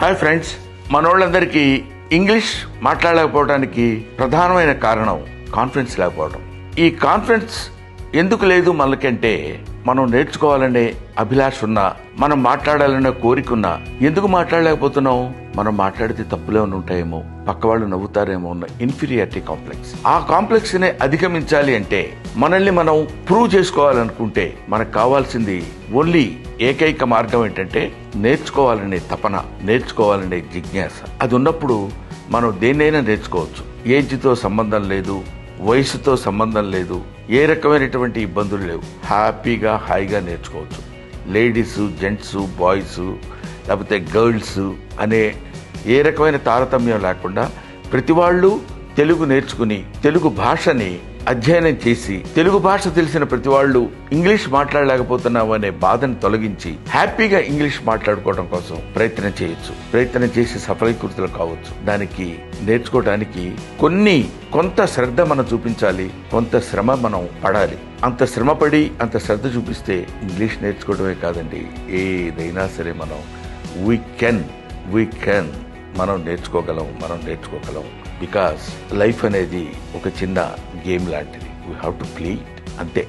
Hi friends, మనోళ్ళందరికీ English మాట్లాడలేకపోవడానికి ప్రధానమైన కారణం confidence లేకపోవడం. ఈ కాన్ఫిడెన్స్ ఎందుకు లేదు మనకంటే, మనం నేర్చుకోవాలనే అభిలాష ఉన్నా, మనం మాట్లాడాలనే కోరిక ఉన్నా ఎందుకు మాట్లాడలేకపోతున్నాం? మనం మాట్లాడితే తప్పులే ఉంటాయేమో, పక్క వాళ్ళు నవ్వుతారేమో ఉన్న ఇన్ఫీరియారిటీ కాంప్లెక్స్. ఆ కాంప్లెక్స్ ని అధిగమించాలి అంటే, మనల్ని మనం ప్రూవ్ చేసుకోవాలనుకుంటే, మనకు కావాల్సింది ఓన్లీ ఏకైక మార్గం ఏంటంటే నేర్చుకోవాలనే తపన, నేర్చుకోవాలనే జిజ్ఞాస. అది ఉన్నప్పుడు మనం దేన్నైనా నేర్చుకోవచ్చు. ఏజ్తో సంబంధం లేదు, వయసుతో సంబంధం లేదు, ఏ రకమైనటువంటి ఇబ్బందులు లేవు. హ్యాపీగా హాయిగా నేర్చుకోవచ్చు. లేడీస్, జెంట్స్, బాయ్స్, లేకపోతే గర్ల్స్ అనే ఏ రకమైన తారతమ్యం లేకుండా ప్రతి వాళ్ళు తెలుగు నేర్చుకుని, తెలుగు భాషని అధ్యయనం చేసి, తెలుగు భాష తెలిసిన ప్రతి వాళ్ళు ఇంగ్లీష్ మాట్లాడలేకపోతున్నాం అనే బాధను తొలగించి హ్యాపీగా ఇంగ్లీష్ మాట్లాడుకోవడం కోసం ప్రయత్నం చేయొచ్చు. ప్రయత్నం చేసి సఫలీకృతులు కావచ్చు. దానికి నేర్చుకోవడానికి కొంత శ్రద్ధ మనం చూపించాలి, కొంత శ్రమ మనం పడాలి. అంత శ్రమపడి అంత శ్రద్ధ చూపిస్తే ఇంగ్లీష్ నేర్చుకోవడమే కాదండి, ఏదైనా సరే వీ కెన్ మనం నేర్చుకోగలం. బికాస్ లైఫ్ అనేది ఒక చిన్న గేమ్ లాంటిది. We have to play it, అంతే.